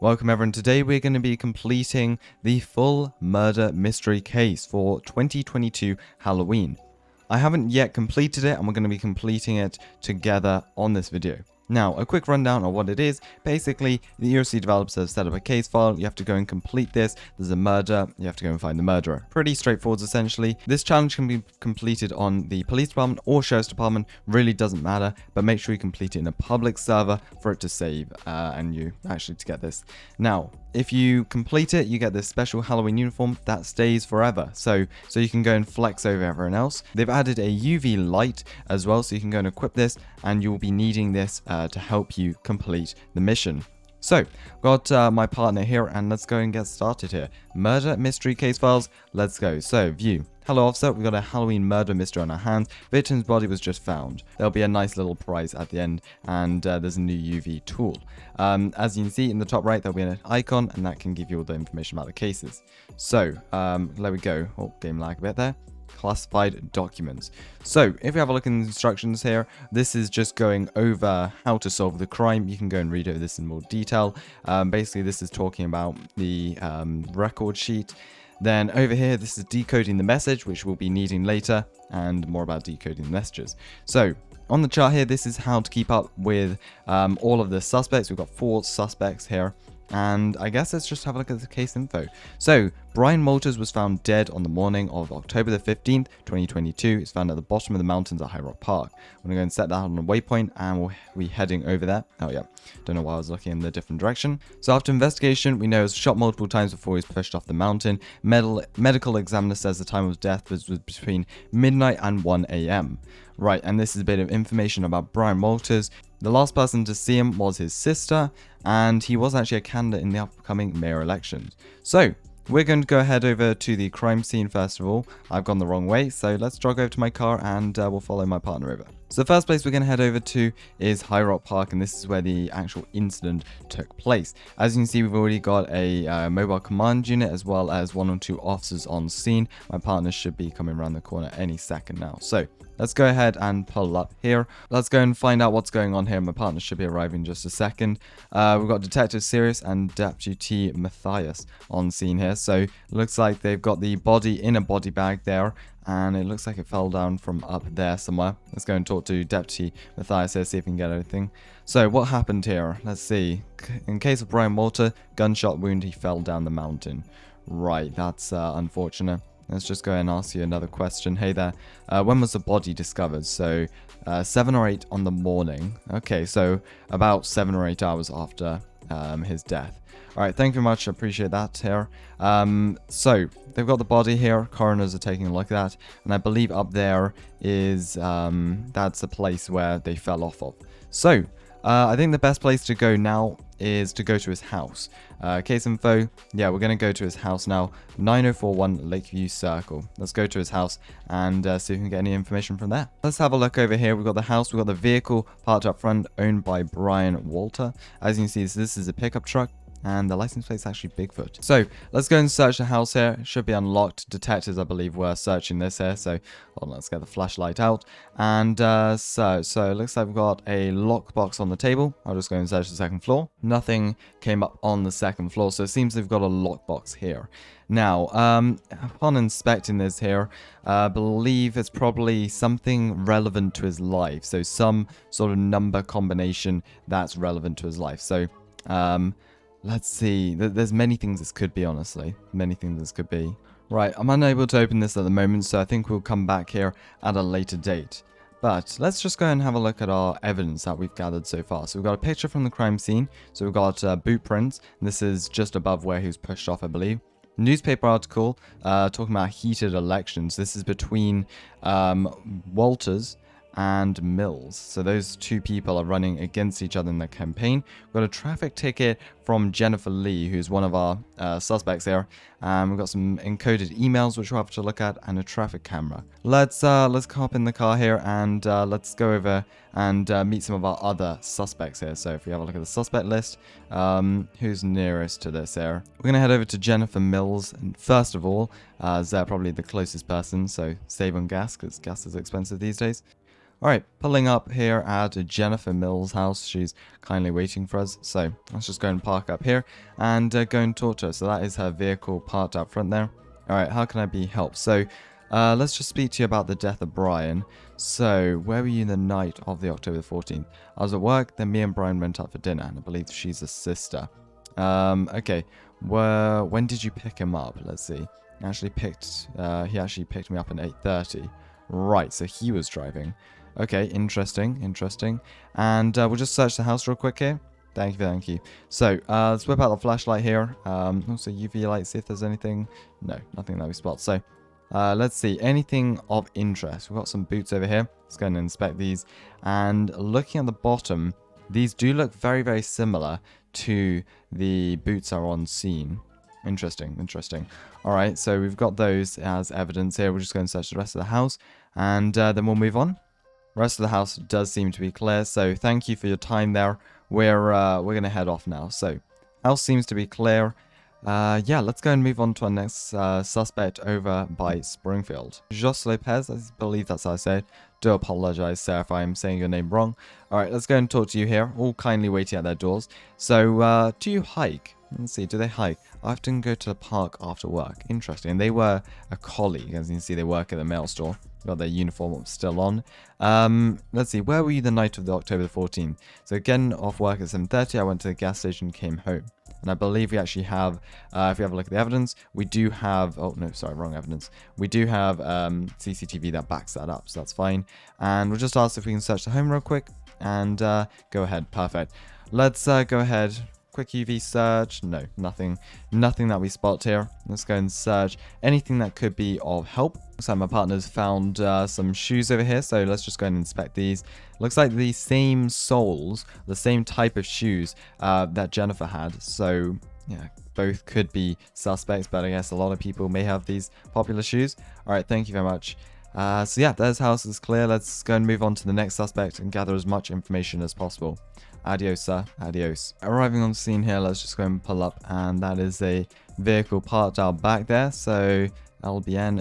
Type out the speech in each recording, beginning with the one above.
Welcome everyone. Today we're going to be completing the full murder mystery case for 2022 Halloween. I haven't yet completed it and we're going to be completing it together on this video. Now, a quick rundown on what it is. Basically, the ERLC developers have set up a case file. You have to go and complete this. There's a murder. You have to go and find the murderer. Pretty straightforward, essentially. This challenge can be completed on the police department or sheriff's department. Really doesn't matter, but make sure you complete it in a public server for it to save and you actually to get this. Now, if you complete it, you get this special Halloween uniform that stays forever. So you can go and flex over everyone else. They've added a UV light as well, so you can go and equip this, and you'll be needing this to help you complete the mission. So, got my partner here, and let's go and get started here. Murder mystery case files, let's go. So, view. Hello officer, we've got a Halloween murder mystery on our hands. Victim's body was just found. There'll be a nice little prize at the end, and there's a new UV tool. As you can see in the top right, there'll be an icon, and that can give you all the information about the cases. So, there we go. Oh, game lag a bit there. Classified documents. So if we have a look in the instructions here, this is just going over how to solve the crime. You can go and read over this in more detail. Basically, this is talking about the record sheet. Then over here, this is decoding the message, which we'll be needing later, and more about decoding the messages. So on the chart here, this is how to keep up with all of the suspects. We've got 4 suspects here. And I guess let's just have a look at the case info. So, Brian Walters was found dead on the morning of October the 15th, 2022. He's found at the bottom of the mountains at High Rock Park. I'm going to go and set that on a waypoint, and we'll be heading over there. Oh yeah, don't know why I was looking in the different direction. So after investigation, we know he was shot multiple times before he was pushed off the mountain. Medical examiner says the time of death was between midnight and 1 a.m. Right, and this is a bit of information about Brian Walters. The last person to see him was his sister, and he was actually a candidate in the upcoming mayor elections. So, we're going to go ahead over to the crime scene first of all. I've gone the wrong way, so let's jog over to my car and we'll follow my partner over. So the first place we're going to head over to is High Rock Park, and this is where the actual incident took place. As you can see, we've already got a mobile command unit as well as 1 or 2 officers on scene. My partner should be coming around the corner any second now. So let's go ahead and pull up here. Let's go and find out what's going on here. My partner should be arriving in just a second. We've got Detective Sirius and Deputy Matthias on scene here. So looks like they've got the body in a body bag there, and it looks like it fell down from up there somewhere. Let's go and talk to Deputy Matthias here, see if we can get anything. So what happened here? Let's see. In case of Brian Walter, gunshot wound, he fell down the mountain. Right, that's unfortunate. Let's just go and ask you another question. Hey there, when was the body discovered? So 7 or 8 on the morning. Okay, so about 7 or 8 hours after his death. Alright, thank you very much, I appreciate that here. So, they've got the body here, coroners are taking a look at that, and I believe up there is, that's the place where they fell off of. So, I think the best place to go now is to go to his house. Case info, yeah, we're going to go to his house now, 9041 Lakeview Circle. Let's go to his house and see if we can get any information from there. Let's have a look over here. We've got the house, we've got the vehicle parked up front, owned by Brian Walter. As you can see, this is a pickup truck, and the license plate is actually Bigfoot. So let's go and search the house here. It should be unlocked. Detectives, I believe, were searching this here. So hold on, let's get the flashlight out. And so it looks like we've got a lockbox on the table. I'll just go and search the second floor. Nothing came up on the second floor, so it seems they've got a lockbox here. Now, upon inspecting this here, I believe it's probably something relevant to his life. So some sort of number combination that's relevant to his life. So, let's see. There's many things this could be, honestly. Many things this could be. Right, I'm unable to open this at the moment, so I think we'll come back here at a later date. But let's just go and have a look at our evidence that we've gathered so far. So we've got a picture from the crime scene. So we've got boot prints. And this is just above where he was pushed off, I believe. Newspaper article talking about heated elections. This is between Walters and Mills. So those 2 people are running against each other in the campaign. We've got a traffic ticket from Jennifer Lee, who's one of our suspects here. We've got some encoded emails which we'll have to look at, and a traffic camera. Let's hop in the car here and let's go over and meet some of our other suspects here. So if we have a look at the suspect list, who's nearest to this here? We're gonna head over to Jennifer Mills, and first of all, as they're probably the closest person, so save on gas because gas is expensive these days. Alright, pulling up here at Jennifer Mills' house. She's kindly waiting for us. So let's just go and park up here and go and talk to her. So that is her vehicle parked up front there. Alright, how can I be helped? So let's just speak to you about the death of Brian. So where were you the night of the October the 14th? I was at work, then me and Brian went out for dinner, and I believe she's a sister. Okay, when did you pick him up? Let's see. He actually picked me up at 8:30. Right, so he was driving. Okay, interesting. And we'll just search the house real quick here. Thank you. So, let's whip out the flashlight here. Also UV light, see if there's anything. No, nothing that we spot. So, let's see. Anything of interest. We've got some boots over here. Let's go and inspect these. And looking at the bottom, these do look very, very similar to the boots are on scene. Interesting. Alright, so we've got those as evidence here. We'll just go and search the rest of the house. And then we'll move on. Rest of the house does seem to be clear, so thank you for your time there. We're gonna head off now. So house seems to be clear. Yeah, let's go and move on to our next suspect over by Springfield. Jos Lopez, I believe that's how I say it. Do apologize, sir, if I'm saying your name wrong. Alright, let's go and talk to you here. All kindly waiting at their doors. So, do you hike? Let's see, do they hike? I often go to the park after work. Interesting. They were a colleague. As you can see, they work at the mail store. Got their uniform still on. Let's see, where were you the night of the October the 14th? So again, off work at 7:30, I went to the gas station, came home. And I believe we actually have, if you have a look at the evidence, we do have, oh no, sorry, wrong evidence. We do have CCTV that backs that up, so that's fine. And we'll just ask if we can search the home real quick. And go ahead, perfect. Let's go ahead. Quick UV search. No, nothing that we spot here. Let's go and search anything that could be of help. Looks like my partner's found some shoes over here, so let's just go and inspect these. Looks like the same soles, the same type of shoes that Jennifer had. So yeah, both could be suspects, but I guess a lot of people may have these popular shoes. All right, thank you very much. So yeah, there's house is clear. Let's go and move on to the next suspect and gather as much information as possible. Adios, sir. Adios. Arriving on the scene here, let's just go and pull up. And that is a vehicle parked out back there. So LBN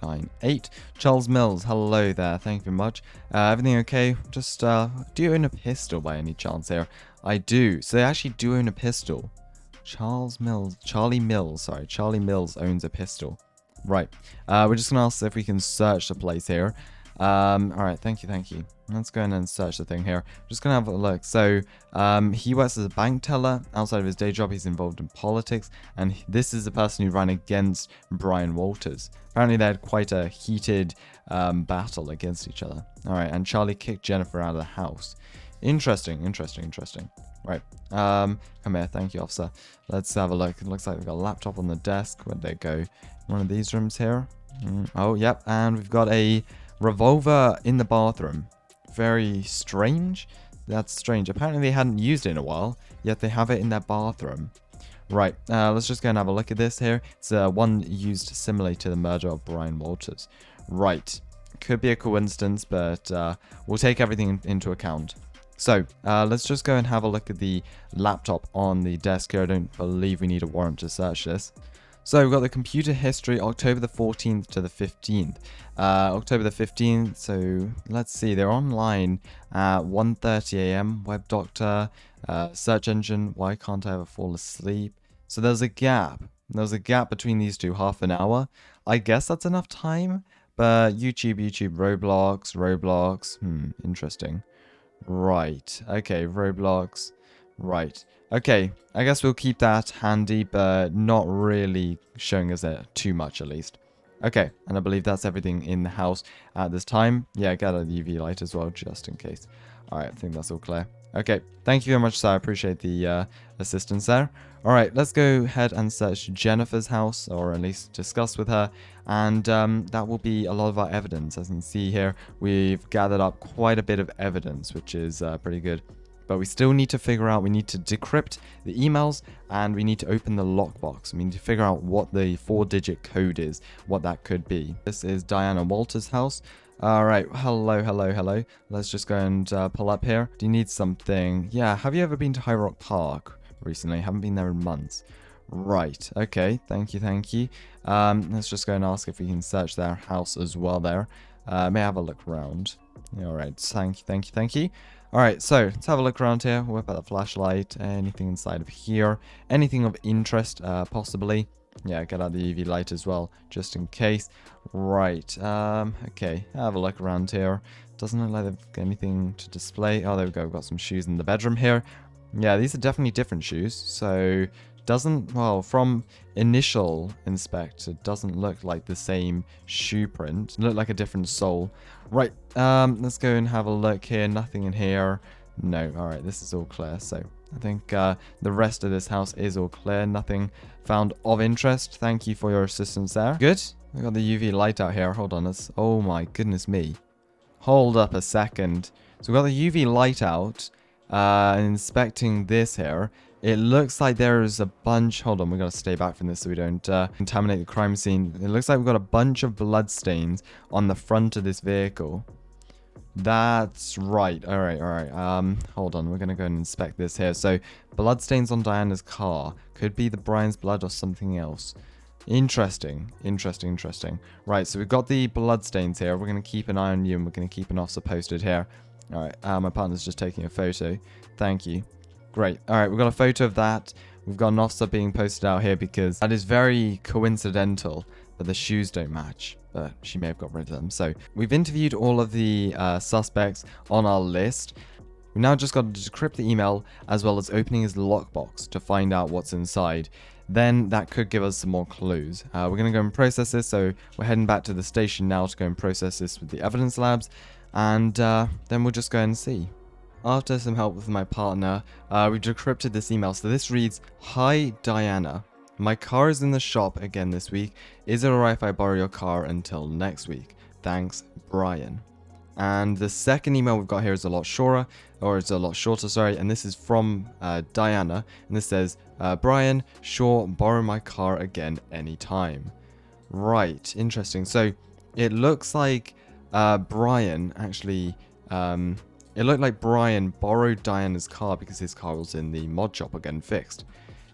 098. Charles Mills, hello there. Thank you very much. Everything okay? Just, do you own a pistol by any chance here? I do. So they actually do own a pistol. Charlie Mills owns a pistol. Right. We're just going to ask if we can search the place here. Alright, thank you. Let's go in and search the thing here. Just gonna have a look. So, he works as a bank teller. Outside of his day job, he's involved in politics. And this is the person who ran against Brian Walters. Apparently, they had quite a heated battle against each other. Alright, and Charlie kicked Jennifer out of the house. Interesting. Right. Come here. Thank you, officer. Let's have a look. It looks like we've got a laptop on the desk. Where'd they go? One of these rooms here. Oh, yep. And we've got a revolver in the bathroom. Very strange. That's strange. Apparently they hadn't used it in a while, yet they have it in their bathroom. Right, let's just go and have a look at this here. It's one used similarly to the murder of Brian Walters. Right, could be a coincidence, but we'll take everything into account. So, let's just go and have a look at the laptop on the desk here. I don't believe we need a warrant to search this. So we've got the computer history, October the 14th to the 15th. October the 15th, so let's see, they're online at 1:30 a.m. Web doctor, search engine, why can't I ever fall asleep? So there's a gap. There's a gap between these two, half an hour. I guess that's enough time, but YouTube, Roblox, interesting. Right, okay, Roblox, right. Okay, I guess we'll keep that handy, but not really showing us too much at least. Okay, and I believe that's everything in the house at this time. Yeah, get a UV light as well, just in case. Alright, I think that's all clear. Okay, thank you very much, sir. I appreciate the assistance there. Alright, let's go ahead and search Jennifer's house, or at least discuss with her. And that will be a lot of our evidence. As you can see here, we've gathered up quite a bit of evidence, which is pretty good. But we still need to figure out, we need to decrypt the emails, and we need to open the lockbox. We need to figure out what the 4-digit code is, what that could be. This is Diana Walters' house. Alright, hello. Let's just go and pull up here. Do you need something? Yeah, have you ever been to High Rock Park recently? Haven't been there in months. Right, okay, thank you. Let's just go and ask if we can search their house as well there. May I have a look around? Alright, thank you. Alright, so let's have a look around here. Whip out the flashlight. Anything inside of here? Anything of interest, possibly? Yeah, get out the UV light as well, just in case. Right, okay, have a look around here. Doesn't look like they've got anything to display. Oh, there we go, we've got some shoes in the bedroom here. Yeah, these are definitely different shoes, so well, from initial inspect, it doesn't look like the same shoe print. It looked like a different sole. Right, let's go and have a look here. Nothing in here. No, alright, this is all clear. So I think the rest of this house is all clear. Nothing found of interest. Thank you for your assistance there. Good. We got the UV light out here. Hold on. Oh my goodness me. Hold up a second. So we got the UV light out. Inspecting this here. It looks like there is a bunch... Hold on, we got to stay back from this so we don't contaminate the crime scene. It looks like we've got a bunch of blood stains on the front of this vehicle. That's right. Alright. Hold on, we're going to go and inspect this here. So, blood stains on Diana's car. Could be the Brian's blood or something else. Interesting. Right, so we've got the blood stains here. We're going to keep an eye on you and we're going to keep an officer posted here. Alright, my partner's just taking a photo. Thank you. Great. Alright, we've got a photo of that. We've got an officer being posted out here because that is very coincidental that the shoes don't match. But she may have got rid of them. So we've interviewed all of the suspects on our list. We've now just got to decrypt the email as well as opening his lockbox to find out what's inside. Then that could give us some more clues. We're going to go and process this. So we're heading back to the station now to go and process this with the evidence labs. And then we'll just go and see. After some help with my partner, we decrypted this email. So this reads, "Hi Diana, my car is in the shop again this week. Is it alright if I borrow your car until next week? Thanks, Brian." And the second email we've got here is a lot shorter, sorry, and this is from Diana. And this says, "Brian, sure, borrow my car again anytime." Right, interesting. So it looks like Brian actually... it looked like Brian borrowed Diana's car because his car was in the mod shop again fixed.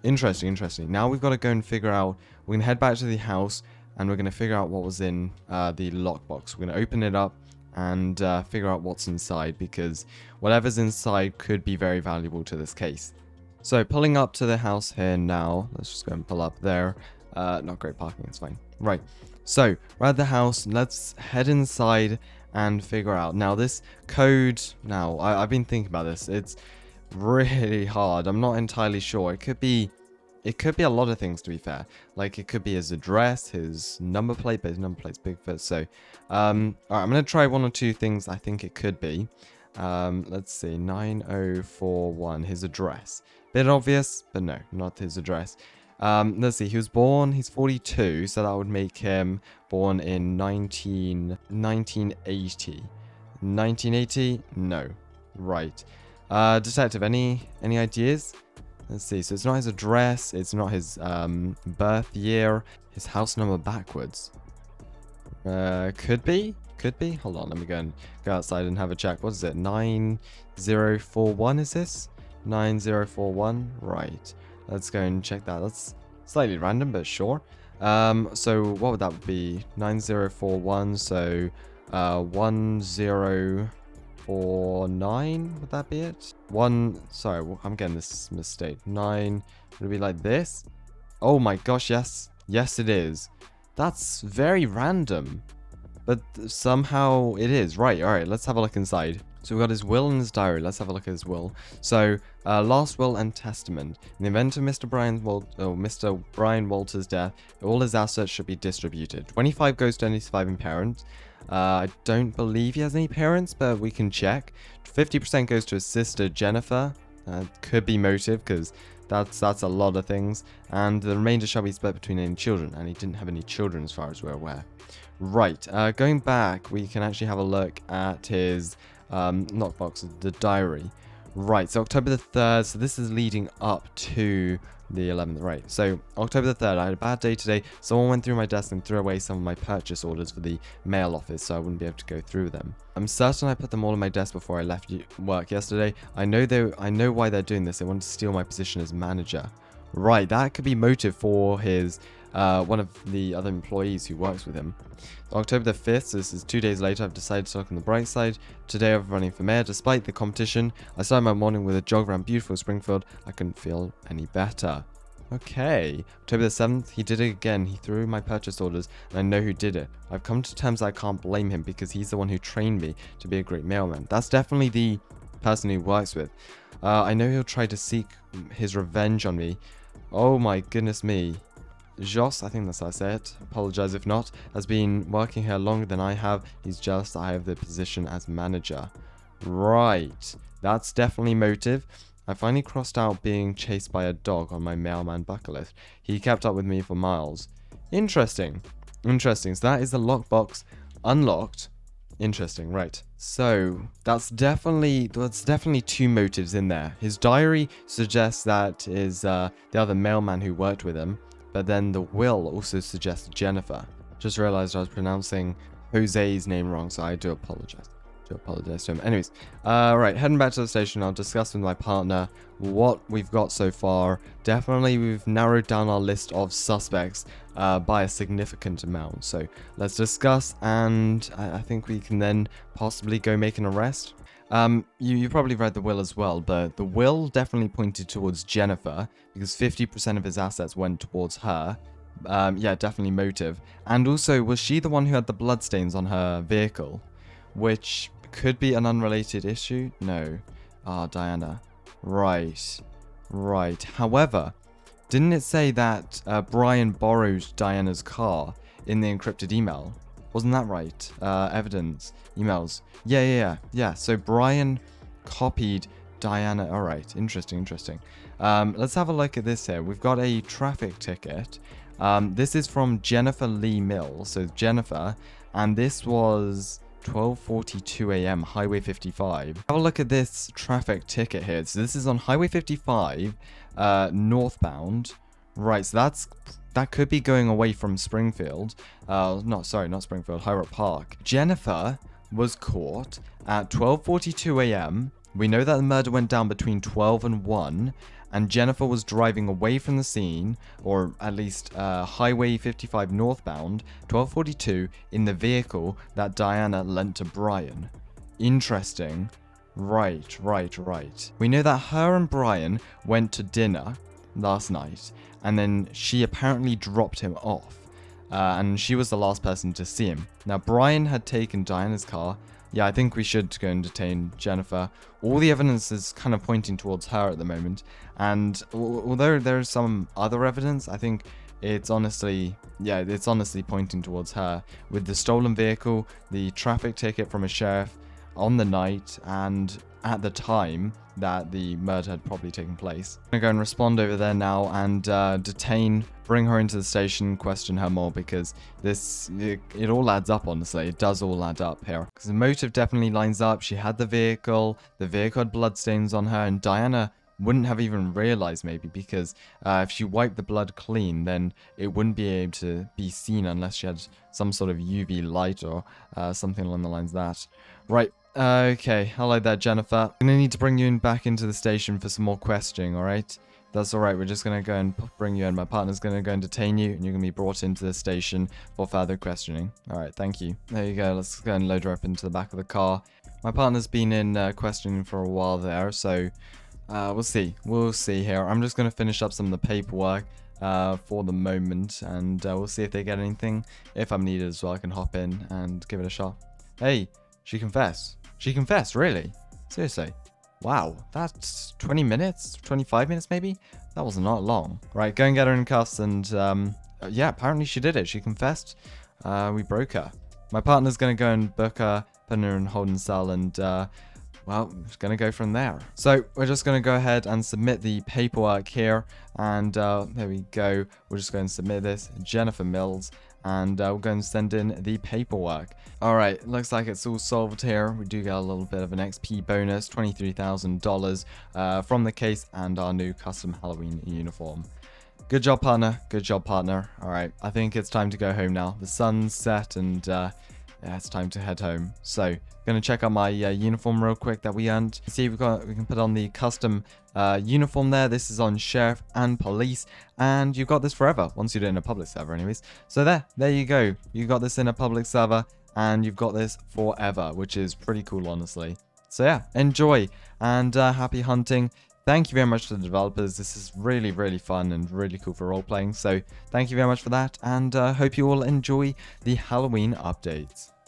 Interesting. Now we've got to go and figure out... We're going to head back to the house and we're going to figure out what was in the lockbox. We're going to open it up and figure out what's inside because whatever's inside could be very valuable to this case. So pulling up to the house here now. Let's just go and pull up there. Not great parking, it's fine. Right, so we're at the house. Let's head inside and figure out. Now this code, I've been thinking about this. It's really hard. I'm not entirely sure. It could be a lot of things, to be fair. Like it could be his address, his number plate, but his number plate's Bigfoot. So, alright, I'm going to try one or two things I think it could be. Let's see, 9041, his address. Bit obvious, but no, not his address. Let's see, he's 42, so that would make him born in 1980. 1980? No. Right. Detective, any ideas? Let's see, so it's not his address, it's not his birth year, his house number backwards. Could be? Hold on, let me go outside and have a check. What is it? 9041 is this? 9041? Right. Let's go and check that. That's slightly random, but sure. So what would that be? 9041, so 1049, would that be it? Sorry, I'm getting this mistake. 9, would it be like this? Oh my gosh, yes. Yes, it is. That's very random. But somehow it is. Right, alright, let's have a look inside. So we've got his will and his diary. Let's have a look at his will. So, last will and testament. In the event of Mr. Brian Walter's death, all his assets should be distributed. 25 goes to any surviving parents. I don't believe he has any parents, but we can check. 50% goes to his sister, Jennifer. Could be motive, because that's a lot of things. And the remainder shall be split between any children. And he didn't have any children as far as we're aware. Right, going back, we can actually have a look at his... not box, the diary. Right, so October the 3rd, so this is leading up to the 11th, right? So October the 3rd, I had a bad day today. Someone went through my desk and threw away some of my purchase orders for the mail office, so I wouldn't be able to go through them. I'm certain I put them all on my desk before I left work yesterday. I know why they're doing this. They want to steal my position as manager. Right, that could be motive for his one of the other employees who works with him. October the 5th, so this is 2 days later, I've decided to look on the bright side. Today I'm running for mayor. Despite the competition, I started my morning with a jog around beautiful Springfield. I couldn't feel any better. Okay, October the 7th, he did it again. He threw my purchase orders, and I know who did it. I've come to terms that I can't blame him because he's the one who trained me to be a great mailman. That's definitely the person he works with. I know he'll try to seek his revenge on me. Oh my goodness me. Joss, I think that's how I say it, apologize if not, has been working here longer than I have. He's jealous that I have the position as manager. Right, that's definitely motive. I finally crossed out being chased by a dog on my mailman bucket list. He kept up with me for miles. Interesting. Interesting. So that is the lockbox unlocked. Interesting, right. So that's definitely two motives in there. His diary suggests that is the other mailman who worked with him, but then the will also suggests Jennifer. Just realized I was pronouncing Jose's name wrong, so I do apologize. To him. Anyways, right, heading back to the station. I'll discuss with my partner what we've got so far. Definitely we've narrowed down our list of suspects by a significant amount, so let's discuss, and I think we can then possibly go make an arrest. You probably read the will as well, but the will definitely pointed towards Jennifer because 50% of his assets went towards her. Yeah, definitely motive. And also, was she the one who had the bloodstains on her vehicle? Which could be an unrelated issue? No. Diana. Right. Right. However, didn't it say that Brian borrowed Diana's car in the encrypted email? Wasn't that right? Evidence. Emails. Yeah. So Brian copied Diana. Alright. Interesting. Let's have a look at this here. We've got a traffic ticket. This is from Jennifer Lee Mills. So Jennifer. And this was 12:42 a.m. Highway 55. Have a look at this traffic ticket here. So this is on Highway 55, northbound. Right, so that could be going away from Springfield. Not Springfield, Hyde Park. Jennifer was caught at 12:42 a.m. We know that the murder went down between 12 and 1. And Jennifer was driving away from the scene, or at least Highway 55 northbound, 12:42, in the vehicle that Diana lent to Brian. Interesting. Right. We know that her and Brian went to dinner last night, and then she apparently dropped him off. And she was the last person to see him. Now, Brian had taken Diana's car. Yeah, I think we should go and detain Jennifer. All the evidence is kind of pointing towards her at the moment. And although there is some other evidence, I think it's honestly pointing towards her. With the stolen vehicle, the traffic ticket from a sheriff on the night, and at the time that the murder had probably taken place. I'm going to go and respond over there now and detain, bring her into the station, question her more, because it all adds up, honestly. It does all add up here. Because the motive definitely lines up. She had the vehicle had bloodstains on her, and Diana wouldn't have even realized, maybe, because if she wiped the blood clean, then it wouldn't be able to be seen unless she had some sort of UV light or something along the lines of that. Right. Okay, hello there, Jennifer. I'm gonna need to bring you back into the station for some more questioning, alright? That's alright, we're just gonna go and bring you in. My partner's gonna go and detain you, and you're gonna be brought into the station for further questioning. Alright, thank you. There you go, let's go and load her up into the back of the car. My partner's been in questioning for a while there, so we'll see. We'll see here. I'm just gonna finish up some of the paperwork for the moment, and we'll see if they get anything. If I'm needed as well, I can hop in and give it a shot. Hey, she confessed. She confessed, really? Seriously? Wow, that's 20 minutes? 25 minutes, maybe? That was not long. Right, go and get her in cuffs, and yeah, apparently she did it. She confessed. We broke her. My partner's going to go and book her, put her in holding cell, and well, it's going to go from there. So we're just going to go ahead and submit the paperwork here, and there we go. We'll just go and submit this. Jennifer Mills. And we'll go and send in the paperwork. Alright, looks like it's all solved here. We do get a little bit of an XP bonus, $23,000 from the case and our new custom Halloween uniform. Good job, partner. Good job, partner. Alright, I think it's time to go home now. The sun's set, and yeah, it's time to head home. So, gonna check out my uniform real quick that we earned. See, we can put on the custom uniform there. This is on sheriff and police, and you've got this forever once you do it in a public server, anyways. So there you go. You got this in a public server, and you've got this forever, which is pretty cool, honestly. So yeah, enjoy and happy hunting. Thank you very much to the developers. This is really, really fun and really cool for role playing. So thank you very much for that, and hope you all enjoy the Halloween updates.